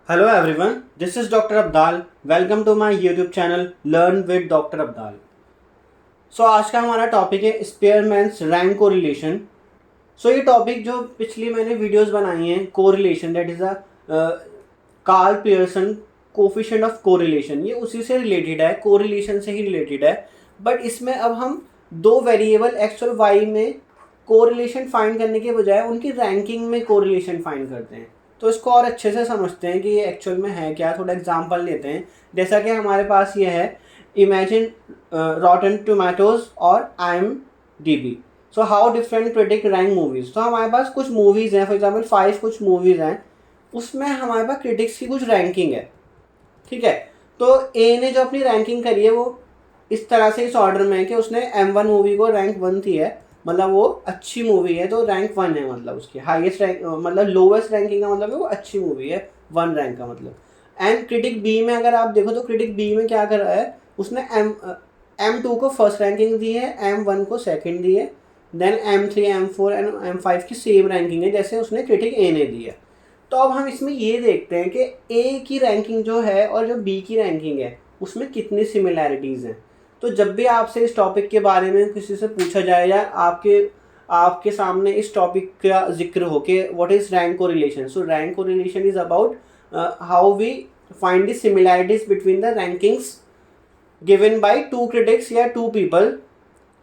Hello everyone, this is Dr. Abdal. Welcome to my YouTube channel Learn with Dr. Abdal. आज का हमारा topic है Spearman's rank correlation. ये topic जो पिछली मैंने वीडियोस बनाई हैं correlation that is a Karl Pearson coefficient of correlation, ये उसी से रिलेटेड है, कोरिलेशन से ही रिलेटेड है. बट इसमें अब हम दो वेरिएबल एक्स और वाई में कोरिलेशन फाइंड करने के बजाय उनकी रैंकिंग में कोरिलेशन फाइंड करते हैं. तो इसको और अच्छे से समझते हैं कि ये एक्चुअल में है क्या. थोड़ा एग्जांपल लेते हैं. जैसा कि हमारे पास ये है, इमेजिन रॉटन टोमेटोज और IMDb. So how different critic rank movies. तो हमारे पास कुछ मूवीज़ हैं, फॉर एग्जांपल 5 कुछ मूवीज़ हैं, उसमें हमारे पास क्रिटिक्स की कुछ रैंकिंग है. ठीक है. तो ए ने जो अपनी रैंकिंग करी है वो इस तरह से इस ऑर्डर में है कि उसने M1 मूवी को रैंक 1 दी है, मतलब वो अच्छी मूवी है तो रैंक 1 है, मतलब उसकी हाईएस्ट रैंक, मतलब लोवेस्ट रैंकिंग का मतलब है वो अच्छी मूवी है, 1 रैंक का मतलब. एंड क्रिटिक बी में अगर आप देखो तो क्रिटिक बी में क्या कर रहा है, उसने M2 को फर्स्ट रैंकिंग दी है, M1 को सेकंड दी है, then M3 M4 and M5 की सेम रैंकिंग है जैसे उसने क्रिटिक ए ने दी है. तो अब हम इसमें ये देखते हैं कि ए की रैंकिंग जो है और जो बी की रैंकिंग है उसमें कितनी सिमिलैरिटीज़ हैं. तो जब भी आपसे इस टॉपिक के बारे में किसी से पूछा जाए या आपके सामने इस टॉपिक का जिक्र हो कि what is rank correlation, so rank correlation is about how we find the similarities between the rankings given by two critics या two people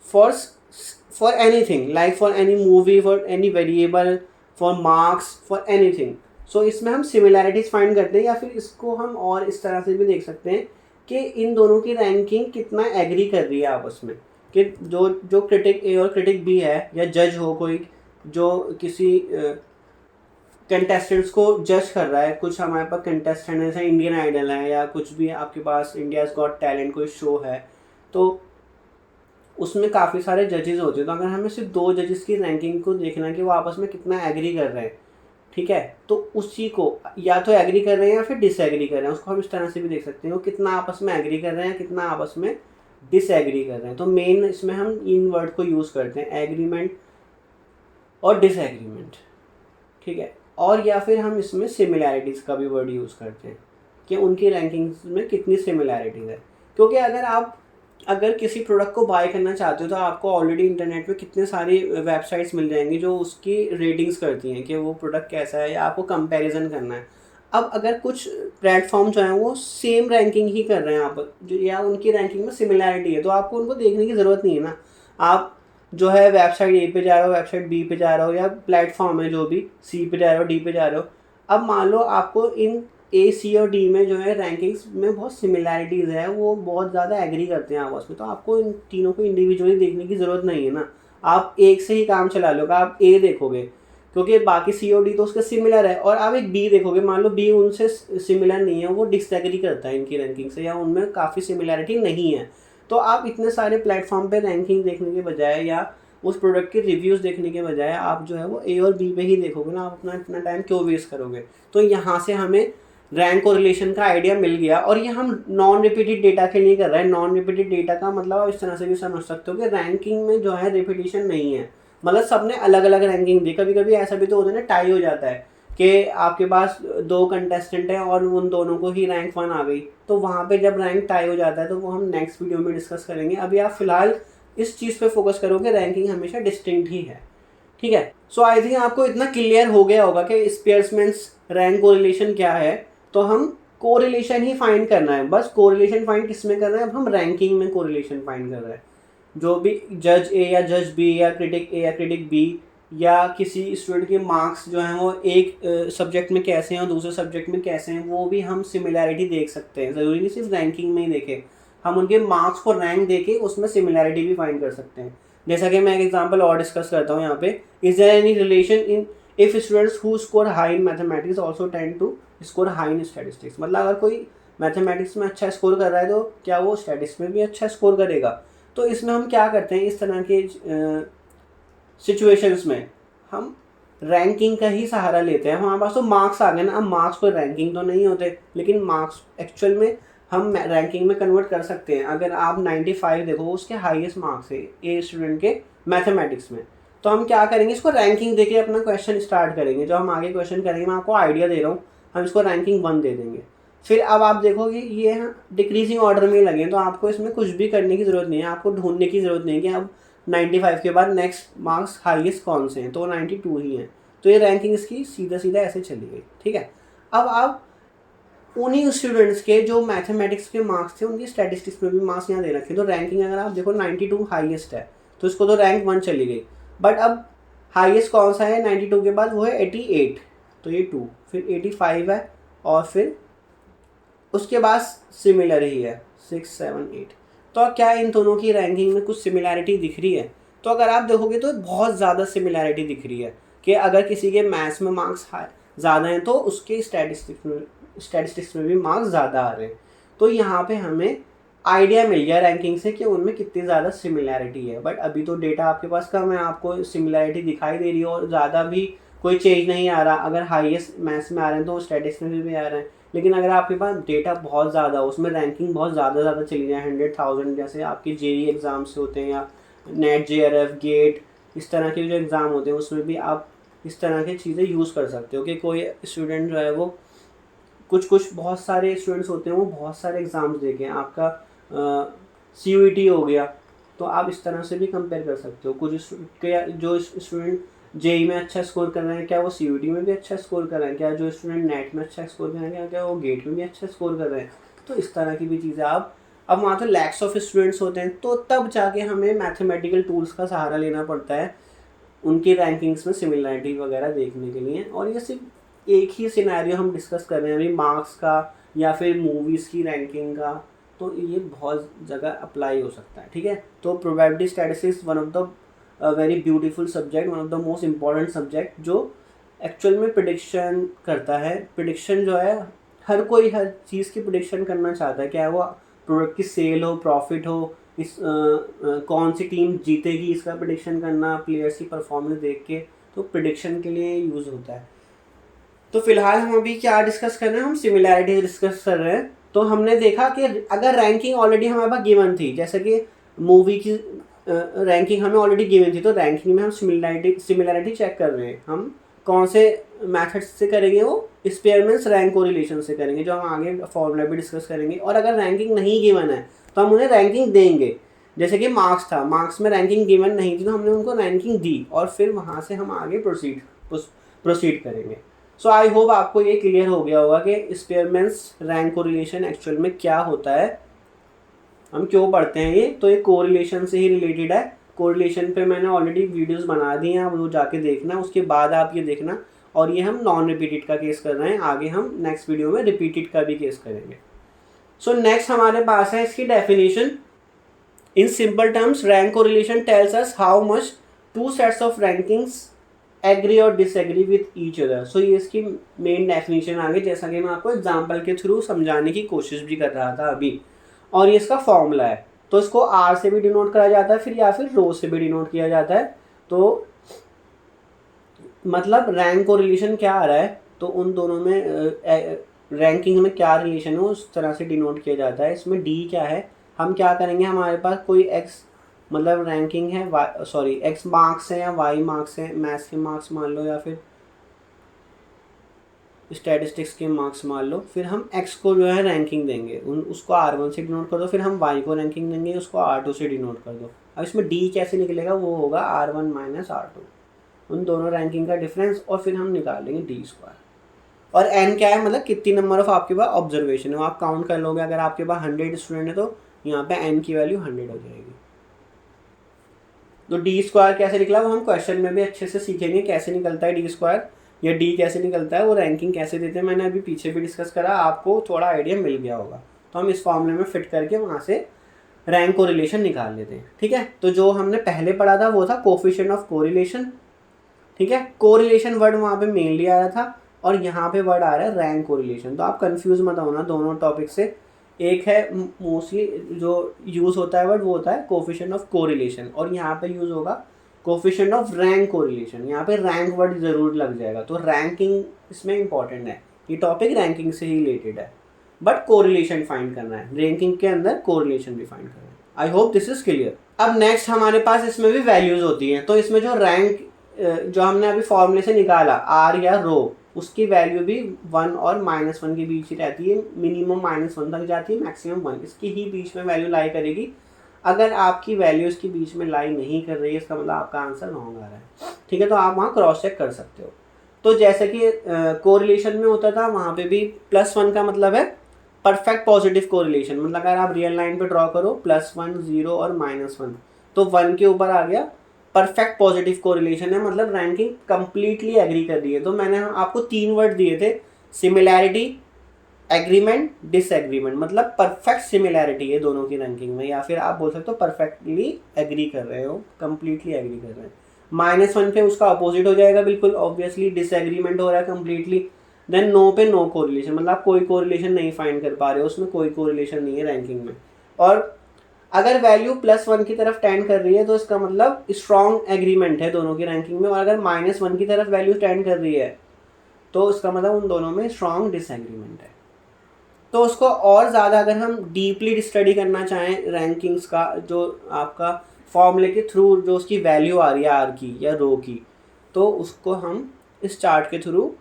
for anything, like for any movie, for any variable, for marks, for anything. So इसमें हम similarities find करते हैं, या फिर इसको हम और इस तरह से भी देख सकते हैं कि इन दोनों की रैंकिंग कितना एग्री कर रही है आपस में, कि जो जो क्रिटिक ए और क्रिटिक बी है, या जज हो कोई जो किसी कंटेस्टेंट्स को जज कर रहा है. कुछ हमारे पास कंटेस्टेंट है जैसे इंडियन आइडल है, या कुछ भी आपके पास इंडियाज़ गॉट टैलेंट कोई शो है, तो उसमें काफ़ी सारे जजेस होते हैं. तो अगर हमें सिर्फ 2 जजेस की रैंकिंग को देखना है कि वो आपस में कितना एग्री कर रहे हैं, ठीक है, तो उसी को या तो एग्री कर रहे हैं या फिर डिसएग्री कर रहे हैं, उसको हम इस तरह से भी देख सकते हैं वो कितना आपस में एग्री कर रहे हैं, कितना आपस में डिसएग्री कर रहे हैं. तो मेन इसमें हम इन वर्ड को यूज़ करते हैं, एग्रीमेंट और डिसएग्रीमेंट. ठीक है. और या फिर हम इसमें सिमिलैरिटीज़ का भी वर्ड यूज़ करते हैं कि उनकी रैंकिंग्स में कितनी सिमिलैरिटीज़ है. क्योंकि अगर किसी प्रोडक्ट को बाय करना चाहते हो तो आपको ऑलरेडी इंटरनेट पे कितने सारी वेबसाइट्स मिल जाएंगी जो उसकी रेटिंग्स करती हैं कि वो प्रोडक्ट कैसा है, या आपको कंपैरिजन करना है. अब अगर कुछ प्लेटफॉर्म जो हैं वो सेम रैंकिंग ही कर रहे हैं आप जो, या उनकी रैंकिंग में सिमिलैरिटी है, तो आपको उनको देखने की ज़रूरत नहीं है ना. आप जो है वेबसाइट ए पे जा रहे हो, वेबसाइट बी पे जा रहे हो, या प्लेटफॉर्म है जो भी सी पे जा रहे हो, डी पे जा रहे हो. अब मान लो आपको इन ए सी और डी में जो है रैंकिंग्स में बहुत सिमिलैरिटीज़ है, वो बहुत ज़्यादा एग्री करते हैं आपस में, तो आपको इन तीनों को इंडिविजुअली देखने की ज़रूरत नहीं है ना. आप एक से ही काम चला लोगे. आप ए देखोगे क्योंकि बाकी सी और डी तो उसके सिमिलर है, और आप एक बी देखोगे, मान लो बी उनसे सिमिलर नहीं है, वो डिसएग्री करता है इनकी रैंकिंग से, या उनमें काफ़ी सिमिलैरिटी नहीं है. तो आप इतने सारे प्लेटफॉर्म पे रैंकिंग देखने के बजाय या उस प्रोडक्ट के रिव्यूज़ देखने के बजाय आप जो है वो ए और बी पे ही देखोगे ना. आप अपना इतना टाइम क्यों वेस्ट करोगे. तो यहाँ से हमें रैंक कोरिलेशन का आइडिया मिल गया. और ये हम नॉन रिपीटेड डेटा के लिए कर रहे हैं. नॉन रिपीटेड डेटा का मतलब आप इस तरह से भी समझ सकते हो कि रैंकिंग में जो है रिपीटिशन नहीं है, मतलब सबने अलग अलग रैंकिंग दी. कभी कभी ऐसा भी तो होता है ना, टाई हो जाता है कि आपके पास 2 कंटेस्टेंट हैं और उन दोनों को ही रैंक 1 आ गई, तो वहाँ पे जब रैंक टाई हो जाता है तो वो हम नेक्स्ट वीडियो में डिस्कस करेंगे. अभी आप फिलहाल इस चीज़ पे फोकस करोगे, रैंकिंग हमेशा डिस्टिंक्ट ही है. ठीक है. सो आई थिंक आपको इतना क्लियर हो गया होगा कि स्पियरमैन्स रैंक कोरिलेशन क्या है. तो हम कोरिलेशन ही फाइंड करना है, बस कोरिलेशन फाइंड किस में कर रहे हैं, अब हम रैंकिंग में कोरिलेशन फाइंड कर रहे हैं. जो भी जज ए या जज बी या क्रिटिक ए या क्रिटिक बी, या किसी स्टूडेंट के मार्क्स जो हैं वो एक सब्जेक्ट में कैसे हैं और दूसरे सब्जेक्ट में कैसे हैं, वो भी हम सिमिलैरिटी देख सकते हैं. ज़रूरी नहीं सिर्फ रैंकिंग में ही देखें, हम उनके मार्क्स को रैंक देके उसमें सिमिलैरिटी भी फाइंड कर सकते हैं. जैसा कि मैं एक एग्जांपल और डिस्कस करता हूँ यहाँ पे. Is there any relation in if students who score high in mathematics also tend to score high in statistics. मतलब अगर कोई मैथमेटिक्स में अच्छा स्कोर कर रहा है तो क्या वो स्टैटिस्टिक्स में भी अच्छा स्कोर करेगा. तो इसमें हम क्या करते हैं, इस तरह के सिचुएशंस में हम रैंकिंग का ही सहारा लेते हैं. हमारे पास तो मार्क्स आ गए ना. अब मार्क्स कोई रैंकिंग तो नहीं होते, लेकिन मार्क्स एक्चुअल में हम रैंकिंग में कन्वर्ट कर सकते हैं. अगर आप 95 देखो, उसके हाईएस्ट मार्क्स है ए स्टूडेंट के मैथमेटिक्स में, तो हम क्या करेंगे, इसको रैंकिंग देके अपना क्वेश्चन स्टार्ट करेंगे. जो हम आगे क्वेश्चन करेंगे, मैं आपको आइडिया दे रहा हूँ, हम इसको रैंकिंग 1 दे देंगे। फिर अब आप देखोगे ये डिक्रीजिंग ऑर्डर में लगे, तो आपको इसमें कुछ भी करने की ज़रूरत नहीं है, आपको ढूंढने की ज़रूरत नहीं है कि अब 95 के बाद नेक्स्ट मार्क्स हाईएस्ट कौन से हैं, तो 92 ही हैं। तो ये रैंकिंग इसकी सीधा सीधा ऐसे चली गई, ठीक है। अब आप उन्हीं स्टूडेंट्स के जो मैथमेटिक्स के मार्क्स थे उनकी स्टैटिस्टिक्स में भी मार्क्स यहाँ दे रखे, तो रैंकिंग अगर आप देखो 92 हाईएस्ट है, तो इसको तो रैंक 1 चली गई। बट अब हाईएस्ट कौन सा है 92 के बाद, वो है 88, तो ये 2, फिर 85 है, और फिर उसके बाद सिमिलर ही है 6, 7, 8। तो क्या इन दोनों की रैंकिंग में कुछ सिमिलैरिटी दिख रही है? तो अगर आप देखोगे तो बहुत ज़्यादा सिमिलैरिटी दिख रही है कि अगर किसी के मैथ्स में मार्क्स ज़्यादा हैं तो उसके स्टैटिस्टिक्स में भी मार्क्स ज़्यादा आ रहे हैं। तो यहाँ पे हमें आइडिया मिल गया रैंकिंग से कि उनमें कितनी ज़्यादा सिमिलैरिटी है। बट अभी तो डेटा आपके पास कम है, आपको सिमिलैरिटी दिखाई दे रही है और ज़्यादा भी कोई चेंज नहीं आ रहा। अगर हाईएस्ट मैथ्स में आ रहे हैं तो स्टैटिस्टिक्स में भी आ रहे हैं, लेकिन अगर आपके पास डेटा बहुत ज़्यादा हो, उसमें रैंकिंग बहुत ज़्यादा चली जाए 100,000, जैसे आपके जेईई एग्ज़ाम से होते हैं या नेट, जेआरएफ, गेट, इस तरह के जो एग्ज़ाम होते हैं उसमें भी आप इस तरह की चीज़ें यूज़ कर सकते हो कि कोई स्टूडेंट जो है वो कुछ बहुत सारे स्टूडेंट्स होते हैं वो बहुत सारे एग्ज़ाम्स देखें, आपका CUET हो गया, तो आप इस तरह से भी कंपेयर कर सकते हो। कुछ जो स्टूडेंट जेईई में अच्छा स्कोर कर रहे हैं, क्या वो CUET में भी अच्छा स्कोर कर रहे हैं, क्या जो स्टूडेंट नेट में अच्छा स्कोर कर रहे हैं, क्या वो गेट में भी अच्छा स्कोर कर रहे हैं। तो इस तरह की भी चीज़ें आप, अब वहाँ तो लैक्स ऑफ स्टूडेंट्स होते हैं, तो तब जाके हमें मैथमेटिकल टूल्स का सहारा लेना पड़ता है उनकी रैंकिंग्स में सिमिलरिटी वगैरह देखने के लिए। और ये सिर्फ एक ही सिनेरियो हम डिस्कस कर रहे हैं अभी, मार्क्स का या फिर मूवीज़ की रैंकिंग का, तो ये बहुत जगह अप्लाई हो सकता है, ठीक है। तो probability statistics one of the very beautiful subject, one of the most important subject, जो एक्चुअल में प्रिडिक्शन करता है। प्रिडिक्शन जो है हर कोई हर चीज़ की प्रिडिक्शन करना चाहता है, क्या वो प्रोडक्ट की सेल हो, प्रॉफिट हो, इस कौन सी टीम जीतेगी इसका प्रिडिक्शन करना, प्लेयर्स की परफॉर्मेंस देख के, तो प्रिडिक्शन के लिए यूज़ होता है। तो फिलहाल हम अभी क्या डिस्कस कर रहे हैं, हम सिमिलैरिटी डिस्कस कर रहे हैं। तो हमने देखा कि अगर रैंकिंग ऑलरेडी हमारे पास गिवन थी, जैसे कि मूवी की रैंकिंग हमें ऑलरेडी गिवन थी, तो रैंकिंग में हम सिमिलैरिटी चेक कर रहे हैं। हम कौन से मेथड्स से करेंगे, वो स्पेयरमैन्स रैंक कोरिलेशन से करेंगे, जो हम आगे फॉर्मूला भी डिस्कस करेंगे। और अगर रैंकिंग नहीं गिवन है तो हम उन्हें रैंकिंग देंगे। जैसे कि मार्क्स था, मार्क्स में रैंकिंग गिवन नहीं थी तो हमने उनको रैंकिंग दी, और फिर वहाँ से हम आगे प्रोसीड करेंगे। सो आई होप आपको ये क्लियर हो गया होगा कि स्पेयरमैन्स रैंक कोरिलेशन एक्चुअल में क्या होता है, हम क्यों पढ़ते हैं ये। तो ये कोरिलेशन से ही रिलेटेड है। कोरिलेशन पे मैंने ऑलरेडी वीडियोस बना दी हैं, आप वो जाके देखना, उसके बाद आप ये देखना। और ये हम नॉन रिपीटेड का केस कर रहे हैं, आगे हम नेक्स्ट वीडियो में रिपीटेड का भी केस करेंगे। सो नेक्स्ट हमारे पास है इसकी definition. In simple terms, rank correlation tells us how much two sets of rankings agree और disagree with each other. So ये इसकी मेन डेफिनेशन आ गई, जैसा कि मैं आपको एग्जाम्पल के थ्रू समझाने की कोशिश भी कर रहा था अभी। और ये इसका फॉर्मूला है, तो इसको R से भी डिनोट करा जाता है, फिर या फिर रो से भी डिनोट किया जाता है। तो मतलब रैंक को रिलेशन क्या आ रहा है, तो उन दोनों में रैंकिंग में क्या रिलेशन है उस तरह से डिनोट किया जाता है। इसमें D क्या है, हम क्या करेंगे, हमारे पास कोई X मतलब रैंकिंग है, X मार्क्स है या Y मार्क्स है, मैथ्स के मार्क्स मान लो या फिर स्टैटिस्टिक्स के मार्क्स मान लो, फिर हम X को जो है रैंकिंग देंगे, उसको R1 से डिनोट कर दो, फिर हम Y को रैंकिंग देंगे, उसको R2 से डिनोट कर दो। अब इसमें D कैसे निकलेगा, वो होगा R1 माइनस R2, उन दोनों रैंकिंग का डिफरेंस, और फिर हम निकाल लेंगे D स्क्वायर। और N क्या है, मतलब कितनी नंबर ऑफ आपके पास ऑब्जर्वेशन है, वो आप काउंट कर लोगे। अगर आपके पास 100 स्टूडेंट है तो यहाँ पे N की वैल्यू 100 हो जाएगी। तो D स्क्वायर कैसे निकला वो हम क्वेश्चन में भी अच्छे से सीखेंगे, कैसे निकलता है D स्क्वायर या D कैसे निकलता है, वो रैंकिंग कैसे देते हैं, मैंने अभी पीछे भी डिस्कस करा, आपको थोड़ा आइडिया मिल गया होगा। तो हम इस फॉर्मूले में फिट करके वहाँ से रैंक कोरिलेशन निकाल लेते हैं, ठीक है। तो जो हमने पहले पढ़ा था वो था कोफिशिएंट ऑफ कोरिलेशन, ठीक है। कोरिलेशन वर्ड वहाँ पे मेनली आया था, और यहाँ पे वर्ड आ रहा है रैंक कोरिलेशन। तो आप कंफ्यूज मत होना दोनों टॉपिक से। एक है मोस्टली जो यूज़ होता है वर्ड, वो होता है कोफिशिएंट ऑफ कोरिलेशन, और यहाँ पे यूज़ होगा कोफिशिएंट ऑफ रैंक कोरिलेशन। यहाँ पे रैंक वर्ड ज़रूर लग जाएगा, तो रैंकिंग इसमें इंपॉर्टेंट है, ये टॉपिक रैंकिंग से ही रिलेटेड है, बट कोरिलेशन फाइंड करना है, रैंकिंग के अंदर कोरिलेशन भी फाइंड करना है। I hope this is clear. अब नेक्स्ट हमारे पास इसमें भी वैल्यूज़ होती हैं, तो इसमें जो रैंक जो हमने अभी फॉर्मूले से निकाला R या रो, उसकी वैल्यू भी 1 और -1 के बीच ही रहती है, मिनिमम -1 तक जाती है, मैक्सिमम 1, इसकी ही बीच में वैल्यू लाई करेगी। अगर आपकी वैल्यू इसके बीच में लाई नहीं कर रही है, इसका मतलब आपका आंसर रॉन्ग आ रहा है। ठीक है, तो आप वहाँ क्रॉस चेक कर सकते हो। तो जैसे कि कोरिलेशन में होता था, वहाँ पे भी +1 का मतलब है परफेक्ट पॉजिटिव कोरिलेशन, मतलब अगर आप रियल लाइन पे ड्रॉ करो +1, 0 और -1, तो 1 के ऊपर आ गया परफेक्ट पॉजिटिव कोरिलेशन है, मतलब रैंकिंग कंप्लीटली एग्री कर रही है। तो मैंने आपको 3 वर्ड दिए थे, सिमिलैरिटी, एग्रीमेंट, डिसएग्रीमेंट, मतलब परफेक्ट सिमिलैरिटी है दोनों की रैंकिंग में, या फिर आप बोल सकते हो परफेक्टली एग्री कर रहे हो, कंप्लीटली एग्री कर रहे हैं। -1 पे उसका अपोजिट हो जाएगा बिल्कुल ऑब्वियसली, डिसएग्रीमेंट हो रहा है कंप्लीटली। देन नो पे नो कोरिलेशन, मतलब आप कोई कोरिलेशन नहीं फाइंड कर पा रहे हो, उसमें कोई कोरिलेशन नहीं है रैंकिंग में। और अगर वैल्यू +1 की तरफ टेंड कर रही है तो इसका मतलब स्ट्रॉन्ग एग्रीमेंट है दोनों की रैंकिंग में, और अगर -1 की तरफ वैल्यू टेंड कर रही है तो इसका मतलब उन दोनों में स्ट्रॉन्ग डिसएग्रीमेंट है। तो उसको और ज़्यादा अगर हम डीपली स्टडी करना चाहें रैंकिंग्स का, जो आपका फॉर्मूले के थ्रू जो उसकी वैल्यू आ रही है आर की या रो की, तो उसको हम इस चार्ट के थ्रू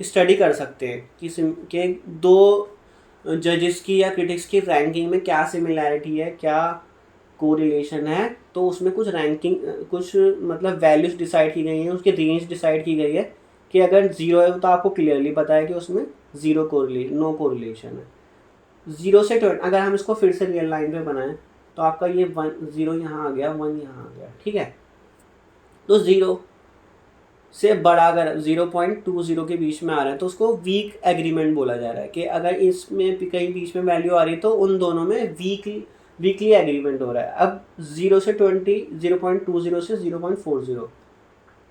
स्टडी कर सकते हैं कि दो जजेस की या क्रिटिक्स की रैंकिंग में क्या सिमिलैरिटी है, क्या कोरिलेशन है। तो उसमें कुछ रैंकिंग, कुछ मतलब वैल्यूज डिसाइड की गई हैं, उसकी रेंज डिसाइड की गई है कि अगर 0 है तो आपको क्लियरली पता है कि उसमें नो कोरिलेशन है। 0 से 20, अगर हम इसको फिर से रियल लाइन पे बनाएं तो आपका ये 0 यहाँ आ गया, 1 यहाँ आ गया, ठीक है। तो 0 से बड़ा अगर 0.20 के बीच में आ रहा है तो उसको वीक एग्रीमेंट बोला जा रहा है, कि अगर इसमें कहीं बीच में वैल्यू आ रही है तो उन दोनों में वीकली एग्रीमेंट हो रहा है। अब 0 से 20, 0.20 से 0.40,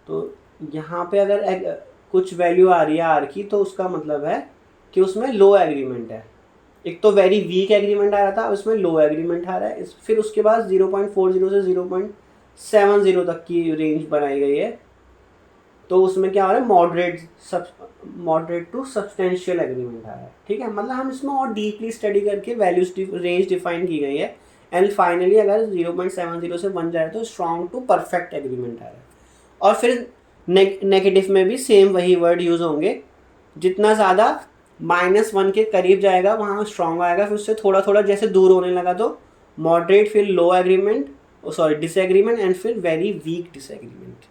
तो यहाँ पे अगर कुछ वैल्यू आ रही है आर की, तो उसका मतलब है कि उसमें लो एग्रीमेंट है। एक तो वेरी वीक एग्रीमेंट आ रहा था, उसमें लो एग्रीमेंट आ रहा है। फिर उसके बाद 0.40 से 0.70 तक की रेंज बनाई गई है, तो उसमें क्या हो रहा है, मॉडरेट टू सब्सटेंशियल एग्रीमेंट आ रहा है। ठीक है, मतलब हम इसमें और डीपली स्टडी करके वैल्यूज रेंज डिफाइन की गई है, एंड फाइनली अगर 0.70 से 1 जाए तो स्ट्रॉन्ग टू परफेक्ट एग्रीमेंट आ रहा है। और फिर नेगेटिव में भी सेम वही वर्ड यूज होंगे, जितना ज़्यादा -1 के करीब जाएगा वहाँ स्ट्रॉन्ग आएगा, फिर उससे थोड़ा थोड़ा जैसे दूर होने लगा तो मॉडरेट, फिर लो एग्रीमेंट, डिसएग्रीमेंट, एंड फिर very weak disagreement.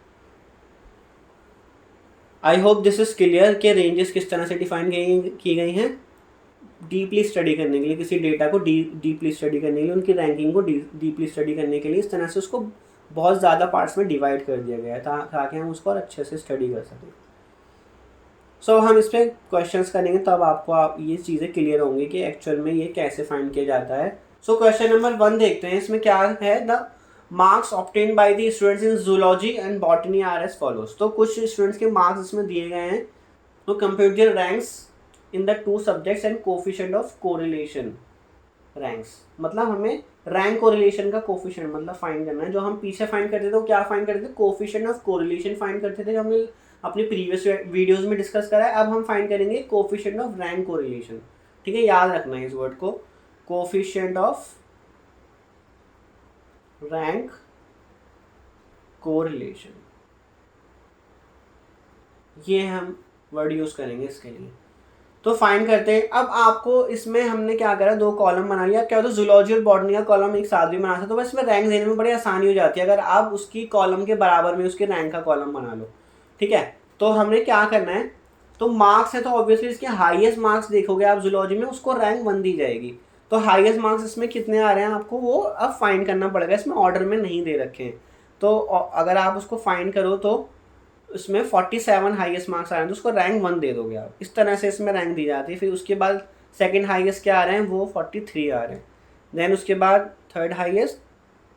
I hope this is clear कि रेंजेस किस तरह से डिफाइन की गई हैं डीपली स्टडी करने के लिए, किसी डेटा को डीपली स्टडी करने के लिए, उनकी रैंकिंग को डीपली स्टडी करने के लिए इस तरह से उसको बहुत ज़्यादा पार्ट्स में डिवाइड कर दिया गया है ताकि हम उसको और अच्छे से स्टडी कर सकें। सो हम इस पर क्वेश्चंस करेंगे, तब आपको ये चीज़ें क्लियर होंगी कि एक्चुअल में ये कैसे फाइंड किया जाता है। सो क्वेश्चन नंबर 1 देखते हैं, इसमें क्या है, the marks obtain by the students in zoology and botany are as follows. तो कुछ स्टूडेंट्स के मार्क्स इसमें दिए गए हैं, तो compute their ranks in the 2 subjects and coefficient of correlation ranks, मतलब हमें रैंक कोरिलेशन का कोफिशिएंट मतलब फाइंड करना है। जो हम पीछे फाइंड करते थे वो क्या फाइंड करते थे, कोफिशिएंट ऑफ कोरिलेशन फाइंड करते थे, हमने अपनी प्रीवियस वीडियोस में डिस्कस करा है। अब हम फाइंड करेंगे कोफिशिएंट ऑफ रैंक कोरिलेशन। ठीक है, याद रखना है इस वर्ड को, कोफिशिएंट ऑफ रैंक कोरिलेशन, ये हम वर्ड यूज करेंगे इसके लिए। तो फाइंड करते हैं। अब आपको इसमें हमने क्या करा, 2 कॉलम बना लिया। क्या होता है, जूलॉजी और बॉटनी का कॉलम एक साथ भी बना सकते, तो बस इसमें रैंक देने में बड़ी आसानी हो जाती है अगर आप उसकी कॉलम के बराबर में उसके रैंक का कॉलम बना लो। ठीक है, तो हमने क्या करना है, तो मार्क्स है तो ऑब्वियसली इसके हाईएस्ट मार्क्स देखोगे आप जूलॉजी में, उसको रैंक 1 दी जाएगी। तो हाईएस्ट मार्क्स इसमें कितने आ रहे हैं आपको वो अब फाइंड करना पड़ेगा, इसमें ऑर्डर में नहीं दे रखे हैं। तो अगर आप उसको फाइंड करो तो इसमें 47 हाईएस्ट मार्क्स आ रहे हैं, तो उसको रैंक 1 दे दोगे आप। इस तरह से इसमें रैंक दी जाती है। फिर उसके बाद सेकंड हाईएस्ट क्या आ रहे हैं, वो 43 आ रहे हैं। देन उसके बाद थर्ड हाईएस्ट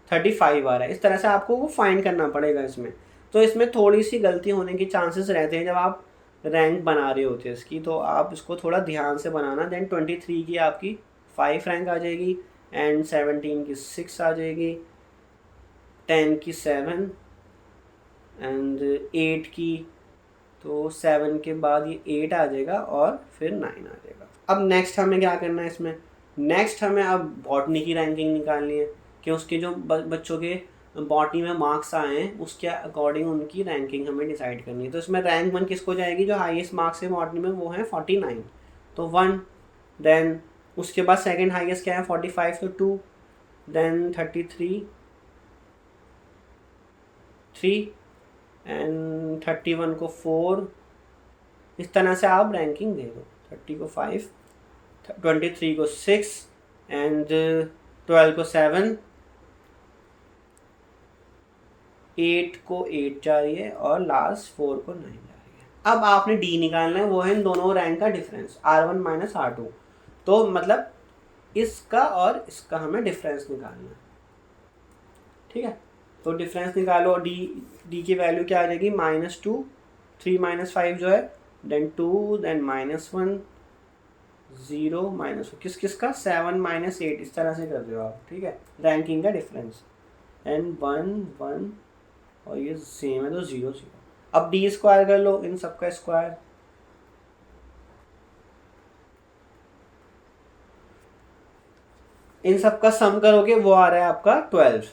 35 आ रहा है। इस तरह से आपको वो फाइंड करना पड़ेगा इसमें। तो इसमें थोड़ी सी गलती होने की चांसेस रहते हैं जब आप रैंक बना रहे होते हैं इसकी, तो आप इसको थोड़ा ध्यान से बनाना। देन 23 की आपकी 5 रैंक आ जाएगी, एंड 17 की 6 आ जाएगी, 10 की 7, एंड 8 की, तो 7 के बाद ये 8 आ जाएगा और फिर 9 आ जाएगा। अब नेक्स्ट हमें क्या करना है इसमें, नेक्स्ट हमें अब बॉटनी की रैंकिंग निकालनी है कि उसके जो बच्चों के बॉटनी में मार्क्स आए हैं उसके अकॉर्डिंग उनकी रैंकिंग हमें डिसाइड करनी है। तो इसमें रैंक 1 किसको जाएगी, जो हाईएस्ट मार्क्स है बॉटनी में वो है 49, तो 1। देन उसके बाद सेकंड हाईएस्ट क्या है 45, तो 2। देन 33 3 एंड 31 को 4। इस तरह से आप रैंकिंग दे दो। 30 को 5, 23 को 6 एंड 12 को 7, 8 को 8 जा रही है और लास्ट 4 को 9 जा रही है। अब आपने डी निकालना है, वो है इन दोनों रैंक का डिफरेंस R1 माइनस R2। तो मतलब इसका और इसका हमें डिफरेंस निकालना है, ठीक है। तो डिफरेंस निकालो, डी की वैल्यू क्या आ जाएगी -2, 3 - 5 जो है, देन 2, देन -1, 0 -1, किस किस का 7 - 8, इस तरह से कर रहे हो आप, ठीक है। रैंकिंग का डिफरेंस एंड 1 1 और ये सेम है तो 0 0। अब डी स्क्वायर कर लो, इन सबका स्क्वायर, इन सबका सम करोगे वो आ रहा है आपका 12,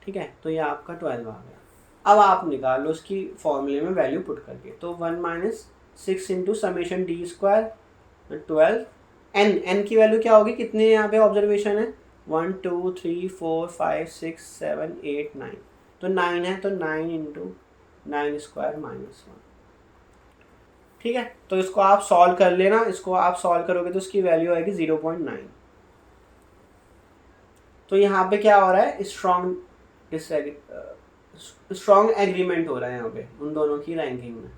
ठीक है। तो ये आपका 12 आ गया। अब आप निकाल लो उसकी फॉर्मूले में वैल्यू पुट करके, तो 1 - 6 into summation D square 12। N की वैल्यू क्या होगी, कितने यहाँ पे ऑब्जर्वेशन है 1 2 3 4 5 6 7 8 9, तो 9 है, तो 9 इंटू 9 स्क्वायर -1, ठीक है। तो इसको आप सॉल्व कर लेना, इसको आप सॉल्व करोगे तो उसकी वैल्यू आएगी 0.9। तो यहाँ पे क्या हो रहा है, स्ट्रॉन्ग एग्रीमेंट हो रहा है यहाँ पे उन दोनों की रैंकिंग में।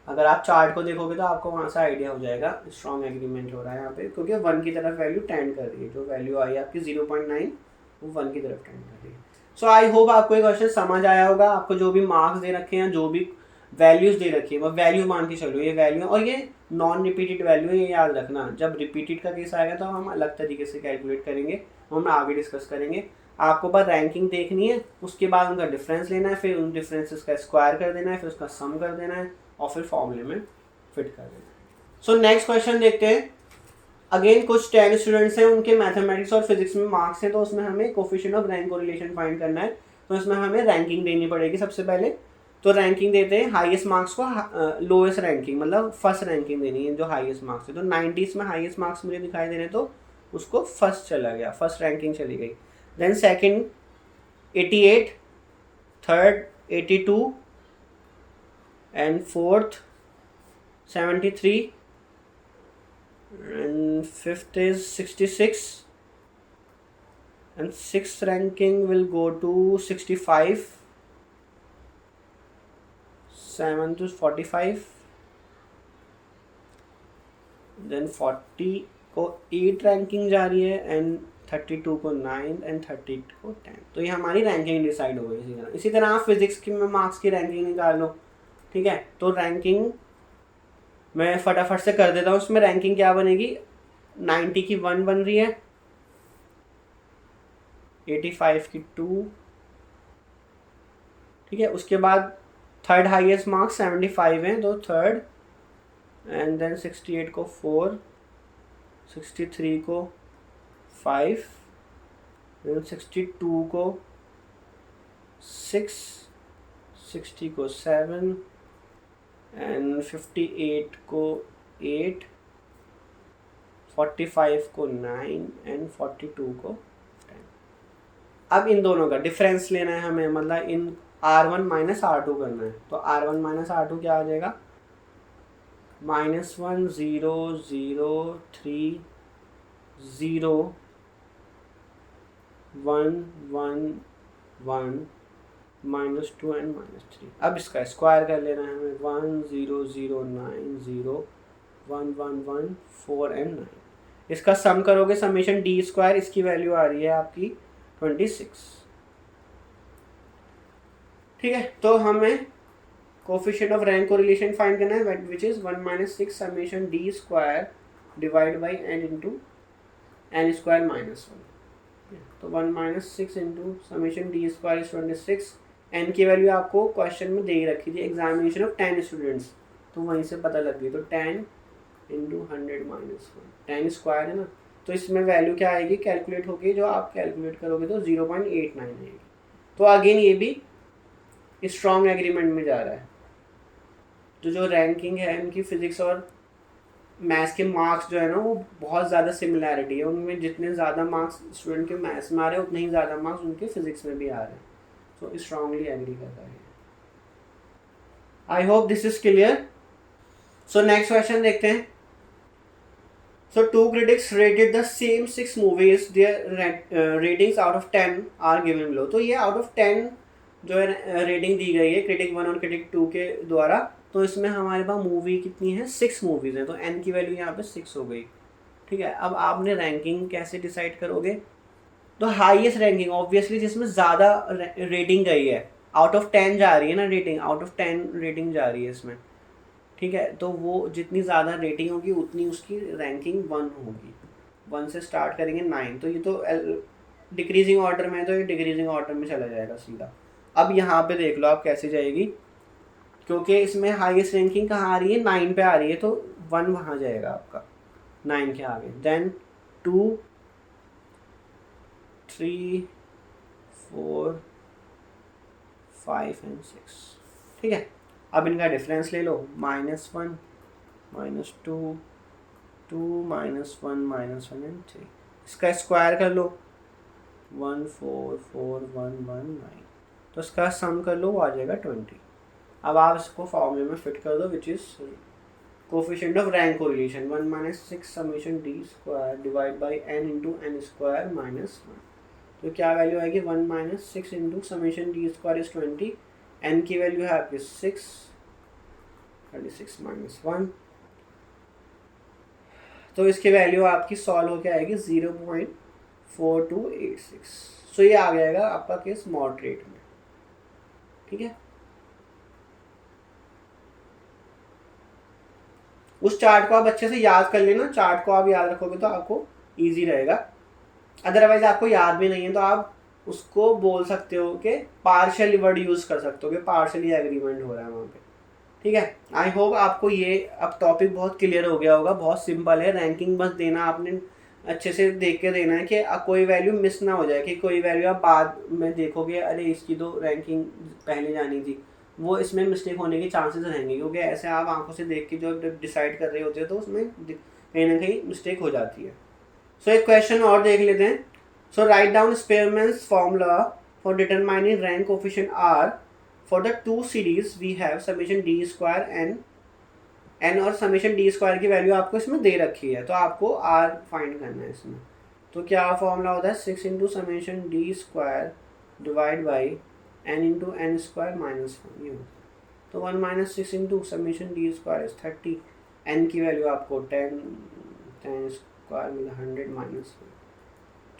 अगर आप चार्ट को देखोगे तो आपको वहाँ से आइडिया हो जाएगा स्ट्रॉन्ग एग्रीमेंट हो रहा है यहाँ पे, क्योंकि 1 की तरफ वैल्यू टेंड कर रही है। जो वैल्यू आई है आपकी 0.9 वो 1 की तरफ टेंड कर रही है। सो आई होप आपको ये क्वेश्चन समझ आया होगा। आपको जो भी मार्क्स दे रखे हैं, जो भी वैल्यूज दे रखी है, वो वैल्यू मान के चलो, ये वैल्यू, और ये नॉन रिपीटेड वैल्यू है, ये याद रखना। जब रिपीटेड का केस आएगा तो हम अलग तरीके से कैलकुलेट करेंगे, हम आगे डिस्कस करेंगे। आपको बस रैंकिंग देखनी है, उसके बाद उनका डिफरेंस लेना है, फिर उन डिफरेंसेस का स्क्वायर कर देना है, फिर उसका सम कर देना है और फिर फॉर्मूले में फिट कर देना है। सो नेक्स्ट क्वेश्चन देखते हैं। अगेन कुछ 10 स्टूडेंट्स हैं, उनके मैथमेटिक्स और फिजिक्स में मार्क्स हैं, तो उसमें हमें coefficient of rank correlation find करना है। तो इसमें हमें रैंकिंग देनी पड़ेगी सबसे पहले। तो रैंकिंग देते हैं, हाईएस्ट मार्क्स को लोएस्ट रैंकिंग, मतलब फर्स्ट रैंकिंग देनी है जो हाईएस्ट मार्क्स है। तो 90s में हाईएस्ट मार्क्स मुझे दिखाई दे रहे, तो उसको फर्स्ट चला गया, फर्स्ट रैंकिंग चली गई। Then second 88, third 82 and fourth 73 and fifth is 66 and sixth ranking will go to 65, seventh to 45, then 40 को 8 रैंकिंग जा रही है एंड 32 को 9 एंड 30 को 10। तो ये हमारी रैंकिंग डिसाइड हो गई। इसी तरह आप फिजिक्स की में मार्क्स की रैंकिंग निकाल लो, ठीक है। तो रैंकिंग मैं फटाफट से कर देता हूँ। उसमें रैंकिंग क्या बनेगी, 90 की 1 बन रही है, 85 की 2, ठीक है। उसके बाद थर्ड हाईएस्ट मार्क्स 75 हैं, तो थर्ड, एंड देन 68 को 4, 63 को 5, देन 62 को 6, 60 को 7 एंड 58 को 8, 45 को 9 एंड 42 को 10। अब इन दोनों का डिफरेंस लेना है हमें, मतलब इन R1 माइनस R2 करना है। तो R1 माइनस R2 क्या आ जाएगा, -1 0 0 3 0 1 1 1 -2 एंड -3। अब इसका स्क्वायर कर लेना है हमें, 1 0 0 9 0 1 1 1 4 एंड 9। इसका सम करोगे, समेशन डी स्क्वायर, इसकी वैल्यू आ रही है आपकी 26, ठीक है। तो हमें coefficient of rank correlation find करना है, which is 1 - 6 summation D square divide by N into N square -1। तो 1 - 6 into summation D square is 26। N की वैल्यू आपको क्वेश्चन में दे ही रखी थी, एग्जामिनेशन ऑफ 10 स्टूडेंट्स, तो वहीं से पता लग गई। तो 10 इंटू 100 - 1, 10 स्क्वायर है ना, तो इसमें वैल्यू क्या आएगी, कैलकुलेट होगी, जो आप कैलकुलेट करोगे तो 0.89 आएगी। तो अगेन ये भी स्ट्रॉन्ग एग्रीमेंट में जा रहा है। तो जो रैंकिंग है इनकी फिजिक्स और मैथ्स के मार्क्स जो है ना वो बहुत ज़्यादा सिमिलैरिटी है उनमें, जितने ज़्यादा मार्क्स स्टूडेंट के मैथ्स में आ रहे हैं उतने ही ज़्यादा मार्क्स उनके फिजिक्स में भी आ रहे हैं। तो स्ट्रांगली एग्री करता है। I hope this is clear. So next question देखते हैं। So two critics rated the same 6 movies. Their ratings out of 10 are given below. तो ये out of 10 जो है रेटिंग दी गई है क्रिटिक 1 और क्रिटिक 2 के द्वारा। तो इसमें हमारे पास मूवी कितनी है, 6 मूवीज़ हैं, तो n की वैल्यू यहाँ पे 6 हो गई। ठीक है, अब आपने रैंकिंग कैसे डिसाइड करोगे, तो हाईएस्ट रैंकिंग ऑब्वियसली जिसमें ज़्यादा रेटिंग गई है, आउट ऑफ 10 जा रही है ना रेटिंग, आउट ऑफ 10 रेटिंग जा रही है इसमें। ठीक है, तो वो जितनी ज़्यादा रेटिंग होगी उतनी उसकी रैंकिंग 1 होगी। 1 से स्टार्ट करेंगे 9, तो ये तो डिक्रीजिंग ऑर्डर में है, तो ये डिक्रीजिंग ऑर्डर में चला जाएगा सीधा। अब यहाँ पे देख लो आप कैसे जाएगी, क्योंकि इसमें हाईएस्ट रैंकिंग कहाँ आ रही है, 9 पे आ रही है, तो 1 वहाँ जाएगा आपका 9 के आगे। Then 2, 3, 4, 5 and 6। ठीक है, अब इनका डिफरेंस ले लो, -1, -2, 2, -1, -1 एंड 3। इसका स्क्वायर कर लो, 1, 4, 4, 1, 1, 9, तो इसका सम कर लो, वो आ जाएगा 20। अब आप इसको फॉर्मूले में फिट कर दो, which is coefficient of rank correlation 1 - 6 summation d square divide by n into n square -1। तो क्या वैल्यू आएगी, 1 - 6 into summation d square is 20, n की वैल्यू है आपकी 6, 36 - 1, तो इसकी वैल्यू आपकी सॉल्व होकर आएगी 0.4286। सो ये आ जाएगा आपका केस मॉडरेट में। ठीक है, उस चार्ट को आप अच्छे से याद कर लेना, चार्ट को आप याद रखोगे तो आपको इजी रहेगा। अदरवाइज आपको याद भी नहीं है तो आप उसको बोल सकते हो कि पार्शियली वर्ड यूज़ कर सकते हो कि पार्शियली एग्रीमेंट हो रहा है वहाँ पे। ठीक है, आई होप आपको ये अब टॉपिक बहुत क्लियर हो गया होगा, बहुत सिंपल है। रैंकिंग बस देना आपने अच्छे से देख के देना है कि कोई वैल्यू मिस ना हो जाए, कि कोई वैल्यू आप बाद में देखोगे अरे इसकी तो रैंकिंग पहले जानी थी, वो इसमें मिस्टेक होने के चांसेस रहेंगे, क्योंकि ऐसे आप आंखों से देख के जो डिसाइड कर रहे होते हैं तो उसमें कहीं ना कहीं मिस्टेक हो जाती है। सो एक क्वेश्चन और देख लेते हैं। So write down Spearman's formula for determining rank coefficient r for the 2 series we have summation D square n और समेशन डी स्क्वायर की वैल्यू आपको इसमें दे रखी है, तो आपको आर फाइंड करना है इसमें। तो क्या फॉर्मूला होता है, 6 into summation D square divide by N into N square -1 ये होता है। तो 1 - 6 into summation D square is 30, N की वैल्यू आपको 10 स्क्वायर मिला 100 -1,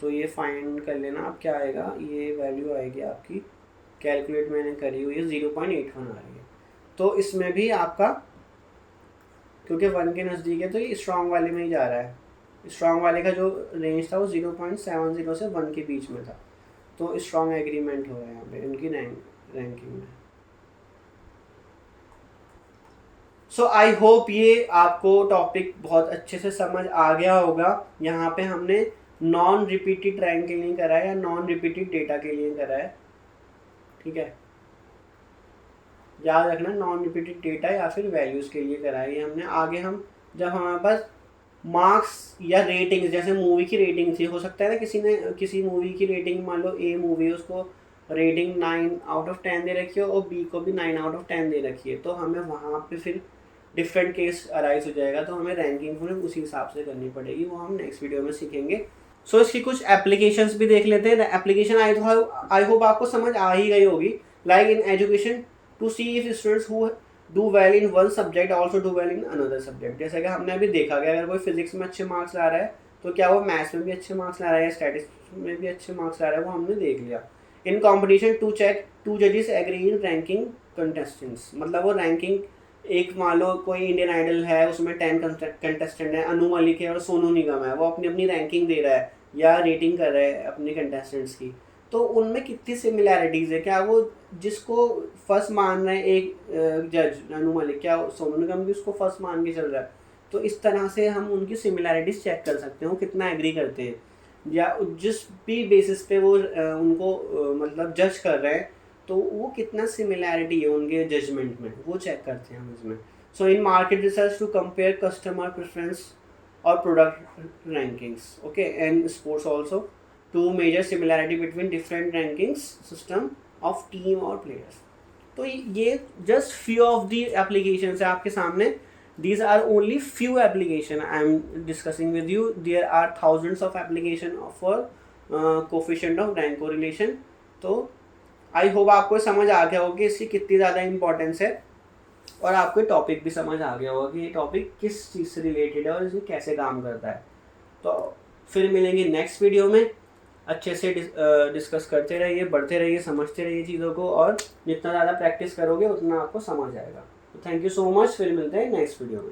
तो ये फाइंड कर लेना आप क्या आएगा, ये वैल्यू आएगी आपकी कैलकुलेट मैंने करी हुई है 0.81 आ रही है। तो इसमें भी आपका क्योंकि 1 के नज़दीक है तो ये स्ट्रॉन्ग वाले में ही जा रहा है। स्ट्रॉन्ग वाले का जो रेंज था वो 0.70 से 1 के बीच में था, तो स्ट्रॉन्ग एग्रीमेंट हो रहा है यहाँ पे इनकी रैंकिंग में। सो आई होप ये आपको टॉपिक बहुत अच्छे से समझ आ गया होगा। यहाँ पे हमने नॉन रिपीटेड रैंक के लिए करा है या नॉन रिपीटेड डेटा के लिए करा है। ठीक है, याद रखना नॉन रिपीटेड डेटा या फिर वैल्यूज़ के लिए करा है ये हमने। आगे हम जब हमारे पास मार्क्स या रेटिंग्स, जैसे मूवी की रेटिंग थी, हो सकता है ना किसी ने किसी मूवी की रेटिंग मान लो ए मूवी है उसको रेटिंग 9/10 दे रखी है और बी को भी 9/10 दे रखी है, तो हमें वहाँ पे फिर डिफरेंट केस अराइज हो जाएगा, तो हमें रैंकिंग फिर उसी हिसाब से करनी पड़ेगी, वो हम नेक्स्ट वीडियो में सीखेंगे। सो इसकी कुछ एप्लीकेशंस भी देख लेते हैं। एप्लीकेशन आई होप आपको समझ आ ही गई होगी। Like in education to see if students who do well in one subject also do well in another subject. जैसा कि हमने अभी देखा कि अगर कोई फिजिक्स में अच्छे मार्क्स ला रहा है तो क्या वो मैथ्स में भी अच्छे मार्क्स ला रहा है या स्टैटिस्टिक्स में भी अच्छे मार्क्स ला रहा है, वो हमने देख लिया। इन कॉम्पिटिशन टू चेक 2 जजेस एग्री इन रैंकिंग कंटेस्टेंट्स, मतलब वो रैंकिंग एक मान लो कोई इंडियन आइडल है उसमें 10 कंटेस्टेंट है, अनु मलिक है और सोनू निगम है, वो अपनी अपनी रैंकिंग दे रहा है या रेटिंग कर रहा है अपने कंटेस्टेंट्स की, तो उनमें कितनी सिमिलैरिटीज़ है। क्या वो जिसको फर्स्ट मान रहे हैं एक जज अनु मलिक, क्या सोनू निगम भी उसको फर्स्ट मान के चल रहा है, तो इस तरह से हम उनकी सिमिलैरिटीज़ चेक कर सकते हैं, वो कितना एग्री करते हैं, या जिस भी बेसिस पे वो उनको मतलब जज कर रहे हैं, तो वो कितना सिमिलैरिटी है उनके जजमेंट में, वो चेक करते हैं हम इसमें. So in market research to compare customer preference और product rankings, okay, and sports also to measure similarity between different rankings system of team और प्लेयर्स. तो ये just few of the application है आपके सामने. These are only few application I am discussing with you. There are thousands of application for coefficient of rank correlation. तो I hope आपको समझ आ गया होगा कि इसकी कितनी ज़्यादा इंपॉर्टेंस है, और आपको टॉपिक भी समझ आ गया होगा कि ये टॉपिक किस चीज़ से रिलेटेड है और इसमें कैसे काम करता है. तो फिर मिलेंगे नेक्स्ट वीडियो में. अच्छे से डिस्कस करते रहिए, बढ़ते रहिए, समझते रहिए चीज़ों को, और जितना ज़्यादा प्रैक्टिस करोगे उतना आपको समझ आएगा. Thank you so much. फिर मिलते हैं नेक्स्ट वीडियो में.